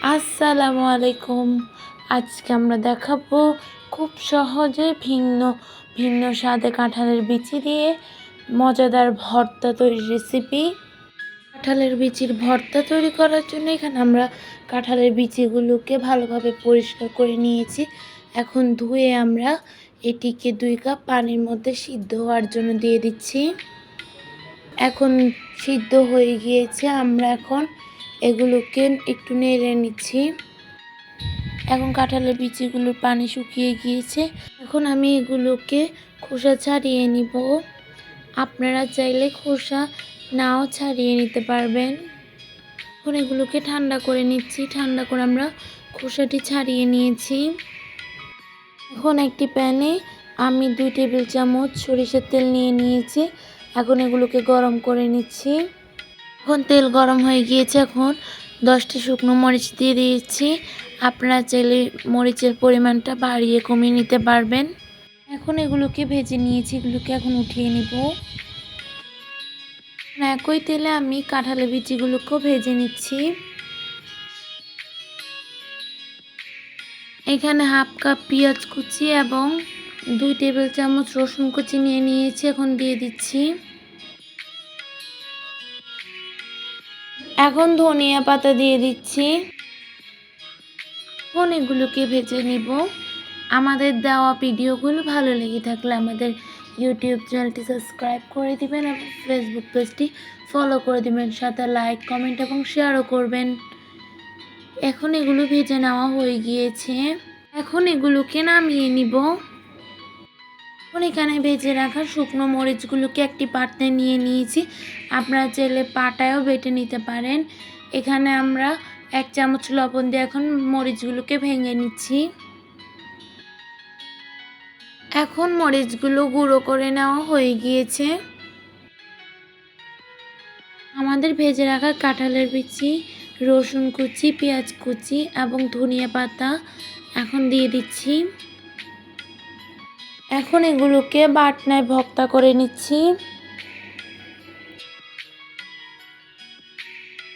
আসসালামু আলাইকুম। আজকে আমরা দেখাবো খুব সহজে ভিন্ন ভিন্ন স্বাদে কাঁঠালের বিচি দিয়ে মজাদার ভর্তা তৈরির রেসিপি। কাঁঠালের বিচির ভর্তা তৈরি করার জন্য এখানে আমরা কাঁঠালের বিচিগুলোকে ভালোভাবে পরিষ্কার করে নিয়েছি। এখন ধুয়ে আমরা এটিকে 2 কাপ পানির মধ্যে সিদ্ধ হওয়ার জন্য দিয়ে দিচ্ছি। এখন সিদ্ধ হয়ে গিয়েছে, আমরা এখন এগুলোকে একটু নেড়ে নিচ্ছি। এখন কাঁঠালের বিচিগুলোর পানি শুকিয়ে গিয়েছে। এখন আমি এগুলোকে খোসা ছাড়িয়ে নিব। আপনারা চাইলে খোসা নাও ছাড়িয়ে নিতে পারবেন। এখন এগুলোকে ঠান্ডা করে নিচ্ছি। ঠান্ডা করে আমরা খোসাটি ছাড়িয়ে নিয়েছি। এখন একটি প্যানে আমি 2 টেবিল চামচ সরিষার তেল নিয়ে নিয়েছি। এখন এগুলোকে গরম করে নিচ্ছি। এখন তেল গরম হয়ে গিয়েছে। এখন 10টি শুকনো মরিচ দিয়ে দিয়েছি। আপনারা চাইলে মরিচের পরিমাণটা বাড়িয়ে কমিয়ে নিতে পারবেন। এখন এগুলোকে ভেজে নিয়েছি, এগুলোকে এখন উঠিয়ে নিব। একই তেলে আমি কাঁঠালের বিচিগুলোকেও ভেজে নিচ্ছি। এখানে হাফ কাপ পেঁয়াজ কুচি এবং 2 টেবিল চামচ রসুন কুচি নিয়ে নিয়েছি, এখন দিয়ে দিচ্ছি। এখন ধনিয়া পাতা দিয়ে দিচ্ছি। এখন এগুলোকে ভেজে নিব। আমাদের দেওয়া ভিডিওগুলো ভালো লেগে থাকলে আমাদের ইউটিউব চ্যানেলটি সাবস্ক্রাইব করে দিবেন এবং ফেসবুক পেজটি ফলো করে দিবেন, সাথে লাইক, কমেন্ট এবং শেয়ারও করবেন। এখন এগুলো ভেজে নেওয়া হয়ে গিয়েছে। এখন এগুলোকে নামিয়ে নিব। এখন এখানে ভেজে রাখা শুকনো মরিচগুলোকে একটি পাত্রে নিয়ে নিয়েছি। আপনারা চাইলে পাটায়ও বেটে নিতে পারেন। এখানে আমরা 1 চামচ লবণ দিয়ে এখন মরিচগুলোকে ভেঙে নিচ্ছি। এখন মরিচগুলো গুঁড়ো করে নেওয়া হয়ে গিয়েছে। আমাদের ভেজে রাখা কাঁঠালের বিচি, রসুন কুচি, পেঁয়াজ কুচি এবং ধনিয়া পাতা এখন দিয়ে দিচ্ছি। এখন এগুলোকে বাটনায় ভর্তা করে নিচ্ছি।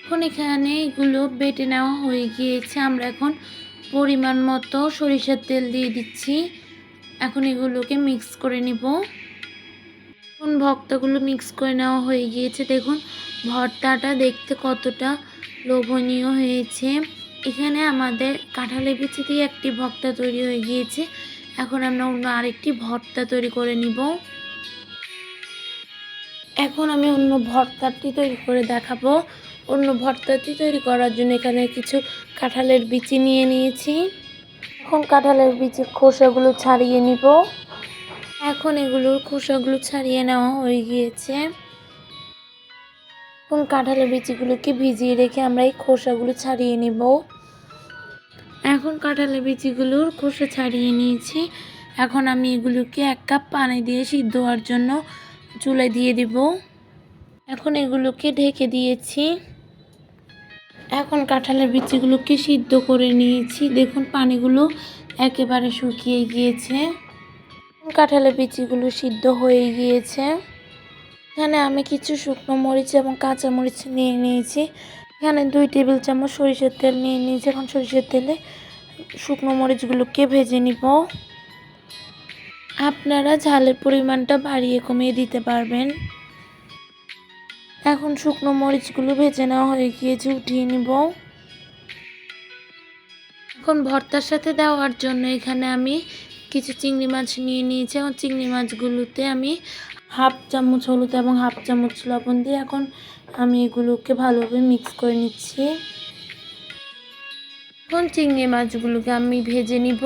এখন এখানে এগুলো বেটে নেওয়া হয়ে গিয়েছে। আমরা এখন পরিমাণ মতো সরিষার তেল দিয়ে দিচ্ছি। এখন এগুলোকে মিক্স করে নিব। এখন ভর্তাগুলো মিক্স করে নেওয়া হয়ে গিয়েছে। দেখুন ভর্তাটা দেখতে কতটা লোভনীয় হয়েছে। এখানে আমাদের কাঁঠালের বিচি দিয়ে একটি ভর্তা তৈরি হয়ে গিয়েছে। এখন আমরা অন্য আরেকটি ভর্তা তৈরি করে নিব। এখন আমি অন্য ভর্তাটি তৈরি করে দেখাবো। অন্য ভর্তাটি তৈরি করার জন্য এখানে কিছু কাঁঠালের বিচি নিয়ে নিয়েছি। এখন কাঁঠালের বিচির খোসাগুলো ছাড়িয়ে নিব। এখন এগুলোর খোসাগুলো ছাড়িয়ে নেওয়া হয়ে গিয়েছে। এখন কাঁঠালের বিচিগুলোকে ভিজিয়ে রেখে আমরা এই খোসাগুলো ছাড়িয়ে নিব। এখন কাঁঠালের বিচিগুলোর খোসা ছাড়িয়ে নিয়েছি। এখন আমি এগুলোকে 1 কাপ পানি দিয়ে সিদ্ধ হওয়ার জন্য চুলায় দিয়ে দিব। এখন এগুলোকে ঢেকে দিয়েছি। এখন কাঁঠালের বিচিগুলোকে সিদ্ধ করে নিয়েছি। দেখুন পানিগুলো একেবারে শুকিয়ে গিয়েছে। কাঁঠালের বিচিগুলো সিদ্ধ হয়ে গিয়েছে। এখানে আমি কিছু শুকনো মরিচ এবং কাঁচা মরিচ নিয়ে নিয়েছি। এখানে 2 টেবিল চামচ সরিষার তেল নিয়ে নিয়েছি। এখন সরিষার তেলে শুকনো মরিচগুলোকে ভেজে নিব। আপনারা ঝালের পরিমাণটা বাড়িয়ে কমিয়ে দিতে পারবেন। এখন শুকনো মরিচগুলো ভেজে নেওয়া হয়ে গিয়েছে, উঠিয়ে নিব। এখন ভর্তার সাথে দেওয়ার জন্য এখানে আমি কিছু চিংড়ি মাছ নিয়ে নিয়েছি। এখন চিংড়ি মাছগুলোতে আমি হাফ চামচ হলুদ এবং হাফ চামচ লবণ দিয়ে এখন আমি এগুলোকে ভালোভাবে মিক্স করে নিচ্ছি। এখন চিংড়ি মাছগুলোকে আমি ভেজে নিব।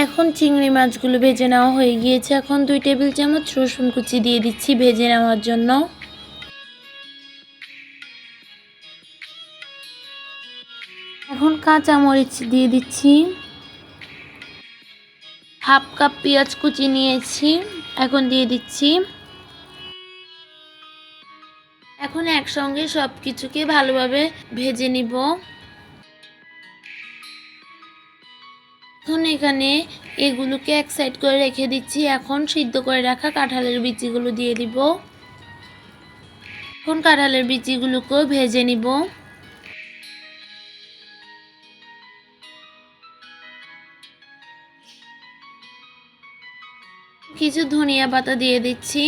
এখন চিংড়ি মাছগুলো ভেজে নেওয়া হয়ে গিয়েছে। এখন 2 টেবিল চামচ রসুন কুচি দিয়ে দিচ্ছি ভেজে নেওয়ার জন্য। এখন কাঁচা মরিচ দিয়ে দিচ্ছি। হাফ কাপ পেঁয়াজ কুচি নিয়েছি, এখন দিয়ে দিচ্ছি। এখন একসঙ্গে সব কিছুকে ভালোভাবে ভেজে নিব। এখন এখানে এগুলোকে এক সাইড করে রেখে দিচ্ছি। এখন সিদ্ধ করে রাখা কাঁঠালের বিচিগুলো দিয়ে দিব। এখন কাঁঠালের বিচিগুলোকেও ভেজে নিব। কিছু ধনিয়া পাতা দিয়ে দিচ্ছি।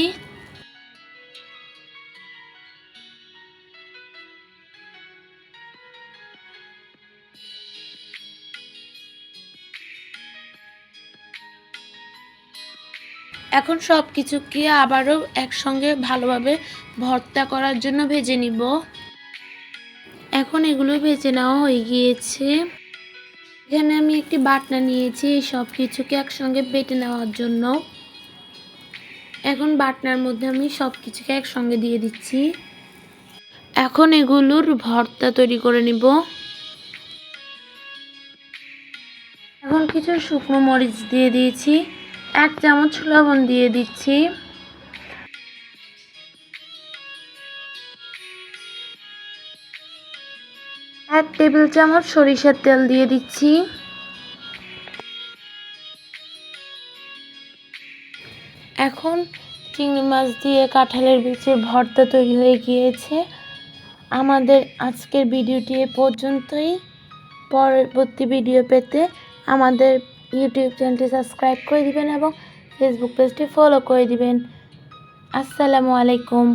এখন সব কিছুকে আবারও একসঙ্গে ভালোভাবে ভর্তা করার জন্য ভেজে নিব। এখন এগুলো ভেজে নেওয়া হয়ে গিয়েছে। এখানে আমি একটি বাটনা নিয়েছি এই সব কিছুকে একসঙ্গে বেটে নেওয়ার জন্য। এখন বাটনার মধ্যে আমি সব কিছুকে একসঙ্গে দিয়ে দিচ্ছি। এখন এগুলোর ভর্তা তৈরি করে নিব। এখন কিছু শুকনো মরিচ দিয়ে দিয়েছি, 1 চামচ লবণ দিয়ে দিচ্ছি, 1 টেবিল চামচ সরিষার তেল দিয়ে দিচ্ছি। এখন চিংড়ি মাছ দিয়ে কাঁঠালের বিচির ভর্তা তৈরি হয়ে গিয়েছে। আমাদের আজকের ভিডিওটি এ পর্যন্তই। পরবর্তী ভিডিও পেতে আমাদের ইউটিউব চ্যানেলটি সাবস্ক্রাইব করে দিবেন এবং ফেসবুক পেজটি ফলো করে দিবেন। আসসালামু আলাইকুম।